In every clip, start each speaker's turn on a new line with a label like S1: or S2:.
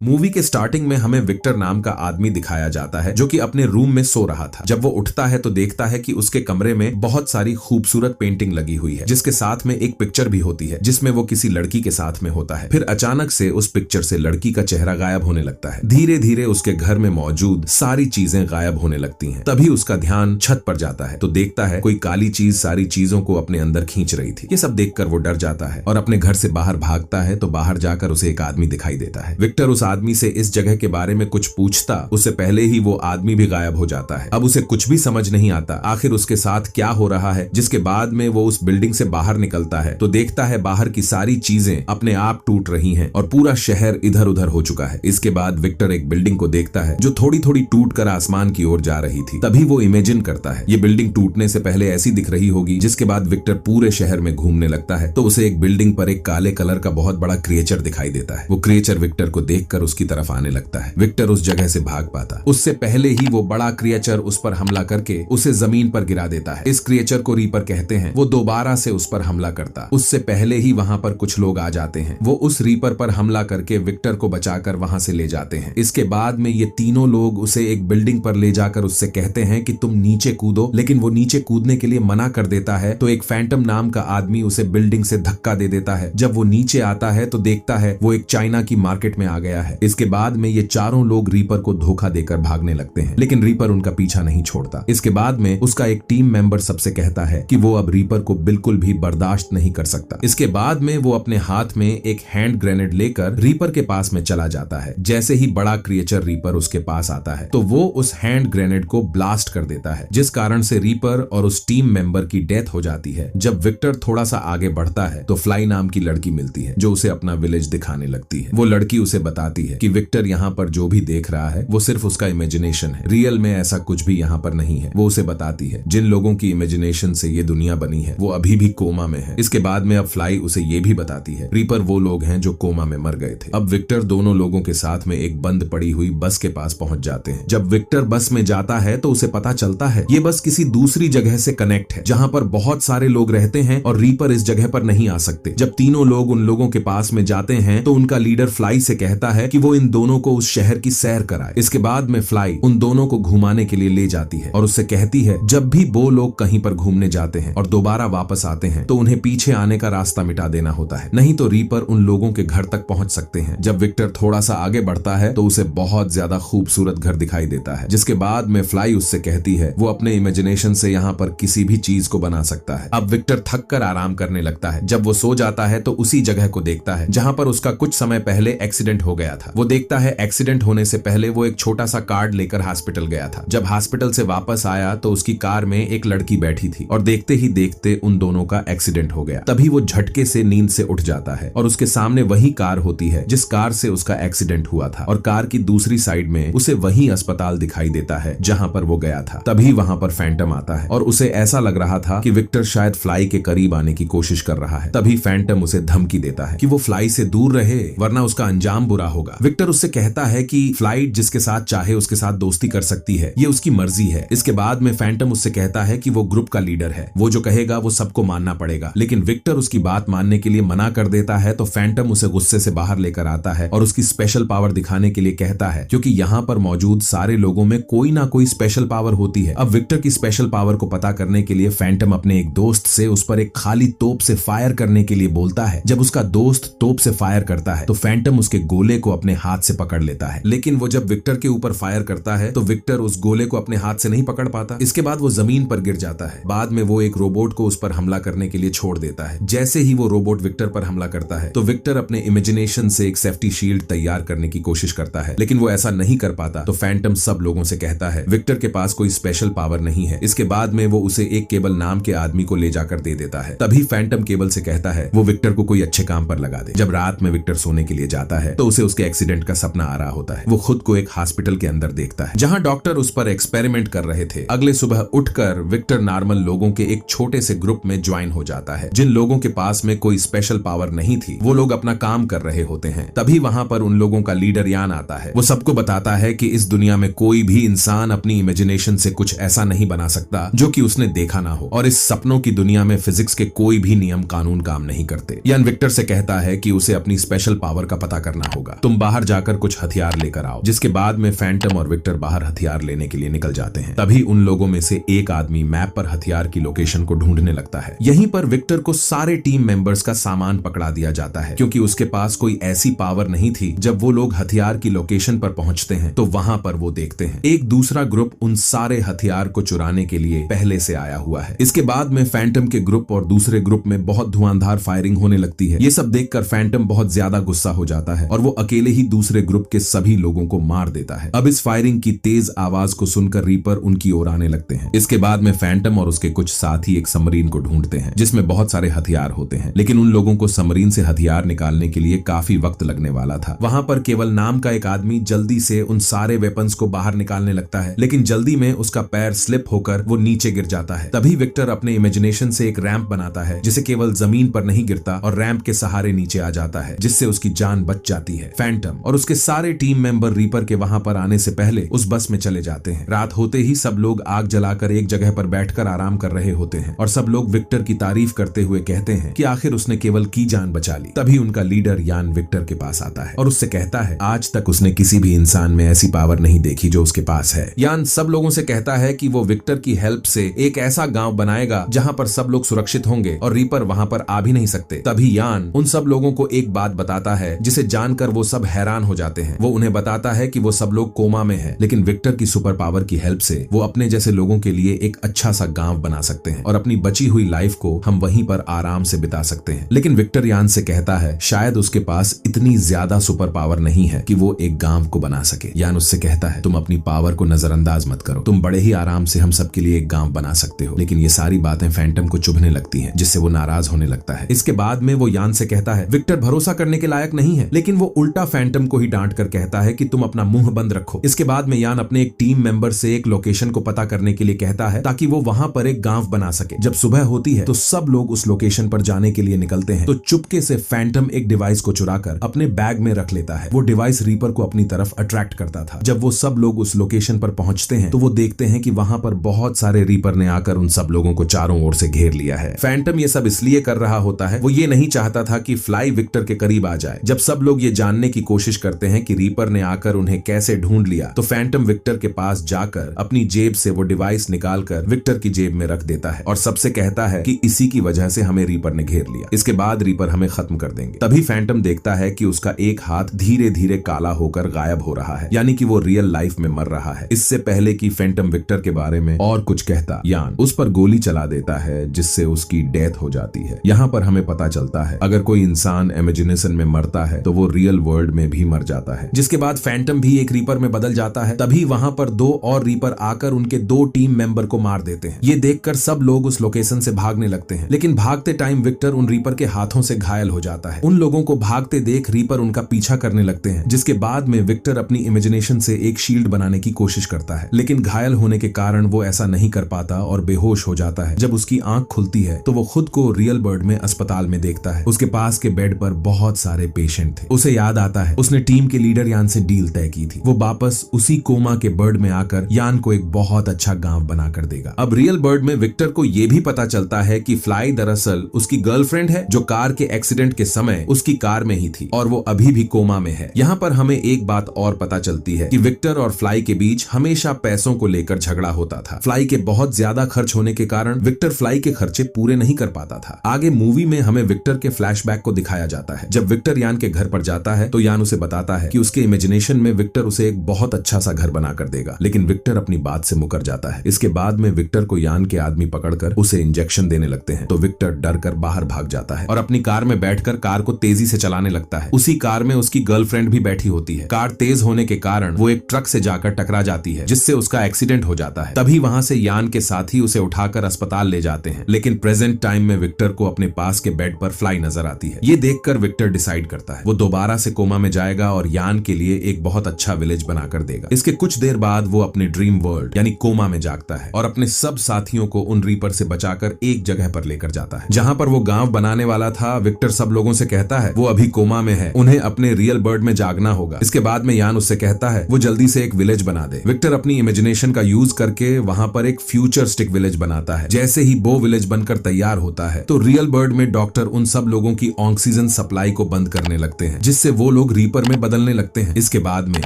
S1: Movie के starting में हमें विक्टर नाम का आदमी दिखाया जाता है जो कि अपने रूम में सो रहा था। जब वो उठता है तो देखता है कि उसके कमरे में बहुत सारी खूबसूरत पेंटिंग लगी हुई है, जिसके साथ में एक पिक्चर भी होती है जिसमें वो किसी लड़की के साथ में होता है। फिर अचानक से उस पिक्चर से लड़की का चेहरा गायब होने लगता है। धीरे धीरे उसके घर में मौजूद सारी चीजें गायब होने लगती हैं। तभी उसका ध्यान छत पर जाता है तो देखता है कोई काली चीज सारी चीजों को अपने अंदर खींच रही थी। ये सब देखकर वो डर जाता है और अपने घर से बाहर भागता है तो बाहर जाकर उसे एक आदमी दिखाई देता है। विक्टर उस आदमी से इस जगह के बारे में कुछ पूछता, उससे पहले ही वो आदमी भी गायब हो जाता है। अब उसे कुछ भी समझ नहीं आता आखिर उसके साथ क्या हो रहा है। जिसके बाद में वो उस बिल्डिंग से बाहर निकलता है तो देखता है बाहर की सारी चीजें अपने आप टूट रही हैं और पूरा शहर इधर उधर हो चुका है। इसके बाद विक्टर एक बिल्डिंग को देखता है जो थोड़ी थोड़ी टूट कर आसमान की ओर जा रही थी। तभी वो इमेजिन करता है ये बिल्डिंग टूटने से पहले ऐसी दिख रही होगी। जिसके बाद विक्टर पूरे शहर में घूमने लगता है तो उसे एक बिल्डिंग पर एक काले कलर का बहुत बड़ा क्रिएचर दिखाई देता है। वो क्रिएचर विक्टर को देखकर उसकी तरफ आने लगता है। विक्टर उस जगह से भाग पाता उससे पहले ही वो बड़ा क्रिएचर उस पर हमला करके उसे जमीन पर गिरा देता है। इस क्रिएचर को रीपर कहते हैं। वो दोबारा से उस पर हमला करता उससे पहले ही वहां पर कुछ लोग आ जाते हैं। वो उस रीपर पर हमला करके विक्टर को बचाकर वहां से ले जाते हैं। इसके बाद में ये तीनों लोग उसे एक बिल्डिंग पर ले जाकर उससे कहते हैं कि तुम नीचे कूदो, लेकिन वो नीचे कूदने के लिए मना कर देता है तो एक फैंटम नाम का आदमी उसे बिल्डिंग से धक्का दे देता है। जब वो नीचे आता है तो देखता है वो एक चाइना की मार्केट में आ गया है। इसके बाद में ये चारों लोग रीपर को धोखा देकर भागने लगते हैं, लेकिन रीपर उनका पीछा नहीं छोड़ता। इसके बाद में उसका एक टीम मेंबर सबसे कहता है कि वो अब रीपर को बिल्कुल भी बर्दाश्त नहीं कर सकता। इसके बाद में वो अपने हाथ में एक हैंड ग्रेनेड लेकर रीपर के पास में चला जाता है। जैसे ही बड़ा क्रिएचर रीपर उसके पास आता है तो वो उस हैंड ग्रेनेड को ब्लास्ट कर देता है, जिस कारण से रीपर और उस टीम मेंबर की डेथ हो जाती है। जब विक्टर थोड़ा सा आगे बढ़ता है तो फ्लाई नाम की लड़की मिलती है जो उसे अपना विलेज दिखाने लगती है। वो लड़की उसे बताती है कि विक्टर यहाँ पर जो भी देख रहा है वो सिर्फ उसका इमेजिनेशन है, रियल में ऐसा कुछ भी यहाँ पर नहीं है। वो उसे बताती है जिन लोगों की इमेजिनेशन से ये दुनिया बनी है वो अभी भी कोमा में है। इसके बाद में अब फ्लाई उसे ये भी बताती है रीपर वो लोग हैं जो कोमा में मर गए थे। अब विक्टर दोनों लोगों के साथ में एक बंद पड़ी हुई बस के पास पहुंच जाते हैं। जब विक्टर बस में जाता है तो उसे पता चलता है ये बस किसी दूसरी जगह से कनेक्ट है जहां पर बहुत सारे लोग रहते हैं और रीपर इस जगह पर नहीं आ सकते। जब तीनों लोग उन लोगों के पास में जाते हैं तो उनका लीडर फ्लाई से कहता है कि वो इन दोनों को उस शहर की सैर कराए। इसके बाद में फ्लाई उन दोनों को घुमाने के लिए ले जाती है और उससे कहती है जब भी वो लोग कहीं पर घूमने जाते हैं और दोबारा वापस आते हैं तो उन्हें पीछे आने का रास्ता मिटा देना होता है, नहीं तो रीपर उन लोगों के घर तक पहुंच सकते हैं। जब विक्टर थोड़ा सा आगे बढ़ता है तो उसे बहुत ज्यादा खूबसूरत घर दिखाई देता है, जिसके बाद में फ्लाई उससे कहती है वो अपने इमेजिनेशन से यहाँ पर किसी भी चीज को बना सकता है। अब विक्टर थक कर आराम करने लगता है। जब वो सो जाता है तो उसी जगह को देखता है जहाँ पर उसका कुछ समय पहले एक्सीडेंट हो गया था। वो देखता है एक्सीडेंट होने से पहले वो एक छोटा सा कार्ड लेकर हॉस्पिटल गया था। जब हॉस्पिटल से वापस आया तो उसकी कार में एक लड़की बैठी थी और देखते ही देखते उन दोनों का एक्सीडेंट हो गया। तभी वो झटके से नींद से उठ जाता है और उसके सामने वही कार होती है जिस कार से उसका एक्सीडेंट हुआ था और कार की दूसरी साइड में उसे वही अस्पताल दिखाई देता है जहां पर वो गया था। तभी वहां पर फैंटम आता है और उसे ऐसा लग रहा था कि विक्टर शायद फ्लाई के करीब आने की कोशिश कर रहा है। तभी फैंटम उसे धमकी देता है कि वो फ्लाई से दूर रहे वरना उसका अंजाम बुरा होगा। विक्टर उससे कहता है कि फ्लाइट जिसके साथ चाहे उसके साथ दोस्ती कर सकती है, ये उसकी मर्जी है। इसके बाद में फैंटम उससे कहता है कि वो ग्रुप का लीडर है, वो जो कहेगा वो सबको मानना पड़ेगा। लेकिन विक्टर उसकी बात मानने के लिए मना कर देता है तो फैंटम उसे गुस्से से बाहर लेकर आता है और उसकी स्पेशल पावर दिखाने के लिए कहता है, क्योंकि यहाँ पर मौजूद सारे लोगों में कोई ना कोई स्पेशल पावर होती है। अब विक्टर की स्पेशल पावर को पता करने के लिए फैंटम अपने एक दोस्त से उस पर एक खाली तोप से फायर करने के लिए बोलता है। जब उसका दोस्त तोप से फायर करता है तो फैंटम उसके गोले को अपने हाथ से पकड़ लेता है, लेकिन वो जब विक्टर के ऊपर फायर करता है तो विक्टर उस गोले को अपने हाथ से नहीं पकड़ पाता। इसके बाद वो जमीन पर गिर जाता है। बाद में वो एक रोबोट को उस पर हमला करने के लिए छोड़ देता है। जैसे ही वो रोबोट विक्टर पर हमला करता है तो विक्टर अपने इमेजिनेशन से एक सेफ्टी शील्ड तैयार करने की कोशिश करता है, लेकिन वो ऐसा नहीं कर पाता तो फैंटम सब लोगों से कहता है विक्टर के पास कोई स्पेशल पावर नहीं है। इसके बाद में वो उसे एक केबल नाम के आदमी को ले जाकर दे देता है। तभी फैंटम केबल से कहता है वो विक्टर को कोई अच्छे काम पर लगा दे। जब रात में विक्टर सोने के लिए जाता है तो उसे उसके एक्सीडेंट का सपना आ रहा होता है। वो खुद को एक हॉस्पिटल के अंदर देखता है जहां डॉक्टर उस पर एक्सपेरिमेंट कर रहे थे। अगले सुबह उठकर विक्टर नॉर्मल लोगों के एक छोटे से ग्रुप में ज्वाइन हो जाता है। जिन लोगों के पास में कोई स्पेशल पावर नहीं थी वो लोग अपना काम कर रहे होते हैं। तभी वहां पर उन लोगों का लीडर यान आता है। वो सबको बताता है कि इस दुनिया में कोई भी इंसान अपनी इमेजिनेशन से कुछ ऐसा नहीं बना सकता जो कि उसने देखा ना हो, और इस सपनों की दुनिया में फिजिक्स के कोई भी नियम कानून काम नहीं करते। यान विक्टर से कहता है कि उसे अपनी स्पेशल पावर का पता करना होगा। तुम बाहर जाकर कुछ हथियार लेकर आओ। जिसके बाद में फैंटम और विक्टर बाहर हथियार लेने के लिए निकल जाते हैं। तभी उन लोगों में से एक आदमी मैप पर हथियार की लोकेशन को ढूंढने लगता है। यहीं पर विक्टर को सारे टीम मेंबर्स का सामान पकड़ा दिया जाता है, क्योंकि उसके पास कोई ऐसी पावर नहीं थी। जब वो लोग हथियार की लोकेशन पर पहुंचते हैं तो वहां पर वो देखते हैं एक दूसरा ग्रुप उन सारे हथियार को चुराने के लिए पहले से आया हुआ है। इसके बाद में फैंटम के ग्रुप और दूसरे ग्रुप में बहुत धुआंधार फायरिंग होने लगती है। ये सब देखकर फैंटम बहुत ज्यादा गुस्सा हो जाता है और वो अकेले ही दूसरे ग्रुप के सभी लोगों को मार देता है। अब इस फायरिंग की तेज आवाज को सुनकर रीपर उनकी ओर आने लगते हैं। इसके बाद में फैंटम और उसके कुछ साथी एक सबमरीन को ढूंढते हैं जिसमें बहुत सारे हथियार होते हैं, लेकिन उन लोगों को सबमरीन से हथियार निकालने के लिए काफी वक्त लगने वाला था। वहां पर केवल नाम का एक आदमी जल्दी से उन सारे वेपन्स को बाहर निकालने लगता है, लेकिन जल्दी में उसका पैर स्लिप होकर वो नीचे गिर जाता है। तभी विक्टर अपने इमेजिनेशन से एक रैंप बनाता है जिसे केवल जमीन पर नहीं गिरता और रैंप के सहारे नीचे आ जाता है, जिससे उसकी जान बच जाती है। फैंटम और उसके सारे टीम मेंबर रीपर के वहां पर आने से पहले उस बस में चले जाते हैं। रात होते ही सब लोग आग जलाकर एक जगह पर बैठकर आराम कर रहे होते हैं और सब लोग विक्टर की तारीफ करते हुए कहते हैं कि आखिर उसने केवल की जान बचा ली। तभी उनका लीडर यान विक्टर के पास आता है और उससे कहता है आज तक उसने किसी भी इंसान में ऐसी पावर नहीं देखी जो उसके पास है। यान सब लोगों से कहता है कि वो विक्टर की हेल्प से एक ऐसा गांव बनाएगा जहां पर सब लोग सुरक्षित होंगे और रीपर वहां पर आ भी नहीं सकते। तभी यान उन सब लोगों को एक बात बताता है जिसे जानकर वो सब हैरान हो जाते हैं। वो उन्हें बताता है कि वो सब लोग कोमा में हैं, लेकिन विक्टर की सुपर पावर की हेल्प से वो अपने जैसे लोगों के लिए एक अच्छा सा गांव बना सकते हैं और अपनी बची हुई लाइफ को हम वहीं पर आराम से बिता सकते हैं। लेकिन विक्टर यान से कहता है शायद उसके पास इतनी ज्यादा सुपर पावर नहीं है कि वो एक गांव को बना सके। यान उससे कहता है तुम अपनी पावर को नजरअंदाज मत करो, तुम बड़े ही आराम से हम सबके लिए एक गांव बना सकते हो। लेकिन ये सारी बातें फैंटम को चुभने लगती हैं, जिससे वो नाराज होने लगता है। इसके बाद में वो यान से कहता है विक्टर भरोसा करने के लायक नहीं है, लेकिन वो उल्टा फैंटम को ही डांट कर कहता है कि तुम अपना मुंह बंद रखो। इसके बाद में यान अपने एक टीम मेंबर से एक लोकेशन को पता करने के लिए कहता है ताकि वो वहां पर एक गांव बना सके। जब सुबह होती है तो सब लोग उस लोकेशन पर जाने के लिए निकलते हैं, तो चुपके से फैंटम एक डिवाइस को चुराकर अपने बैग में रख लेता है। वो डिवाइस रीपर को अपनी तरफ अट्रैक्ट करता था। जब वो सब लोग उस लोकेशन पर पहुंचते हैं तो वो देखते हैं कि वहां पर बहुत सारे रीपर ने आकर उन सब लोगों को चारों ओर से घेर लिया है। फैंटम ये सब इसलिए कर रहा होता है, वो ये नहीं चाहता था कि फ्लाई विक्टर के करीब आ जाए। जब सब लोग ये जानने की कोशिश करते हैं कि रीपर ने आकर उन्हें कैसे ढूंढ लिया, तो फैंटम विक्टर के पास जाकर अपनी जेब से वो डिवाइस निकालकर विक्टर की जेब में रख देता है और सबसे कहता है कि इसी की वजह से हमें रीपर ने घेर लिया, इसके बाद रीपर हमें खत्म कर देंगे। तभी फैंटम देखता है कि उसका एक हाथ धीरे धीरे काला होकर गायब हो रहा है, यानी कि वो रियल लाइफ में मर रहा है। इससे पहले कि फैंटम विक्टर के बारे में और कुछ कहता, यान उस पर गोली चला देता है जिससे उसकी डेथ हो जाती है। यहाँ पर हमें पता चलता है अगर कोई इंसान इमेजिनेशन में मरता है तो वो रियल वर्ल्ड में भी मर जाता है। जिसके बाद फैंटम भी एक रीपर में बदल जाता है। तभी वहां पर दो और रीपर आकर उनके दो टीम मेंबर को मार देते हैं। ये देखकर सब लोग उस लोकेशन से भागने लगते हैं, लेकिन भागते टाइम विक्टर उन रीपर के हाथों से घायल हो जाता है। उन लोगों को भागते देख रीपर उनका पीछा करने लगते हैं, जिसके बाद में विक्टर अपनी इमेजिनेशन से एक शील्ड बनाने की कोशिश करता है, लेकिन घायल होने के कारण वो ऐसा नहीं कर पाता और बेहोश हो जाता है। जब उसकी आंख खुलती है तो वो खुद को रियल वर्ल्ड में अस्पताल में देखता है। उसके पास के बेड पर बहुत सारे पेशेंट थे। उसे याद आता है उसने टीम के लीडर यान से डील तय की थी, वो वापस उसी कोमा के बर्ड में आकर यान को एक बहुत अच्छा गांव बनाकर देगा। अब रियल बर्ड में विक्टर को यह भी पता चलता है कि फ्लाई दरअसल उसकी गर्लफ्रेंड है जो कार के एक्सीडेंट के समय उसकी कार में ही थी और वो अभी भी कोमा में है। यहाँ पर हमें एक बात और पता चलती है कि विक्टर और फ्लाई के बीच हमेशा पैसों को लेकर झगड़ा होता था। फ्लाई के बहुत ज्यादा खर्च होने के कारण विक्टर फ्लाई के खर्चे पूरे नहीं कर पाता था। आगे मूवी में हमें विक्टर के फ्लैशबैक को दिखाया जाता है। जब विक्टर यान के घर पर जाता है तो यान उसे बताता है कि उसके इमेजिनेशन में विक्टर उसे एक बहुत अच्छा सा घर बना कर देगा, लेकिन विक्टर अपनी बात से मुकर जाता है। इसके बाद में विक्टर को यान के आदमी पकड़कर उसे इंजेक्शन देने लगते हैं, तो विक्टर डर कर बाहर भाग जाता है और अपनी कार में बैठकर कार को तेजी से चलाने लगता है। उसी कार में उसकी गर्लफ्रेंड भी बैठी होती है। कार तेज होने के कारण वो एक ट्रक से जाकर टकरा जाती है, जिससे उसका एक्सीडेंट हो जाता है। तभी वहां से यान के साथी उसे उठाकर अस्पताल ले जाते हैं, लेकिन प्रेजेंट टाइम में विक्टर को अपने पास के बेड पर फ्लाई नजर आती है। ये देखकर विक्टर डिसाइड करता है वो दोबारा से कोमा में जाएगा और यान के लिए एक बहुत अच्छा विलेज बनाकर देगा। इसके कुछ देर बाद वो अपने ड्रीम वर्ल्ड यानी कोमा में जागता है और अपने सब साथियों को उन रीपर से बचाकर एक जगह पर लेकर जाता है जहां पर वो गांव बनाने वाला था। विक्टर सब लोगों से कहता है वो अभी कोमा में है, उन्हें अपने रियल वर्ल्ड में जागना होगा। इसके बाद में यान उससे कहता है वो जल्दी से एक विलेज बना दे। विक्टर अपनी इमेजिनेशन का यूज करके वहां पर एक फ्यूचरिस्टिक विलेज बनाता है। जैसे ही वो विलेज बनकर तैयार होता है तो रियल वर्ल्ड में डॉक्टर उन सब लोगों की ऑक्सीजन सप्लाई को बंद करने लगते हैं, जिससे वो लोग रीपर में बदलने लगते हैं। इसके बाद में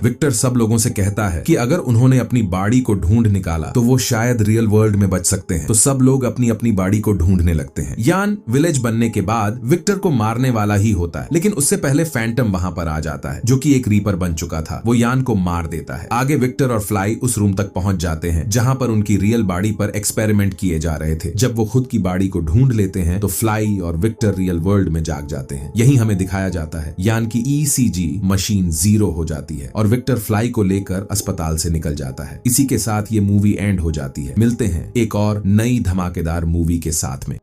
S1: विक्टर सब लोगों से कहता है कि अगर उन्होंने अपनी बॉडी को ढूंढ निकाला तो वो शायद रियल वर्ल्ड में बच सकते हैं। तो सब लोग अपनी अपनी बॉडी को ढूंढने लगते हैं। यान विलेज बनने के बाद विक्टर को मारने वाला ही होता है, लेकिन उससे पहले फैंटम वहां पर आ जाता है जो कि एक रीपर बन चुका था। वो यान को मार देता है। आगे विक्टर और फ्लाई उस रूम तक पहुंच जाते हैं जहां पर उनकी रियल बॉडी पर एक्सपेरिमेंट किए जा रहे थे। जब वो खुद की बॉडी को ढूंढ लेते हैं तो फ्लाई और विक्टर रियल वर्ल्ड में जाग जाते हैं। यही हमें दिखाया जाता है। यान की ECG मशीन 0 हो जाती है और विक्टर फ्लाई को लेकर अस्पताल से निकल जाता है। इसी के साथ ये मूवी एंड हो जाती है। मिलते हैं एक और नई धमाकेदार मूवी के साथ में।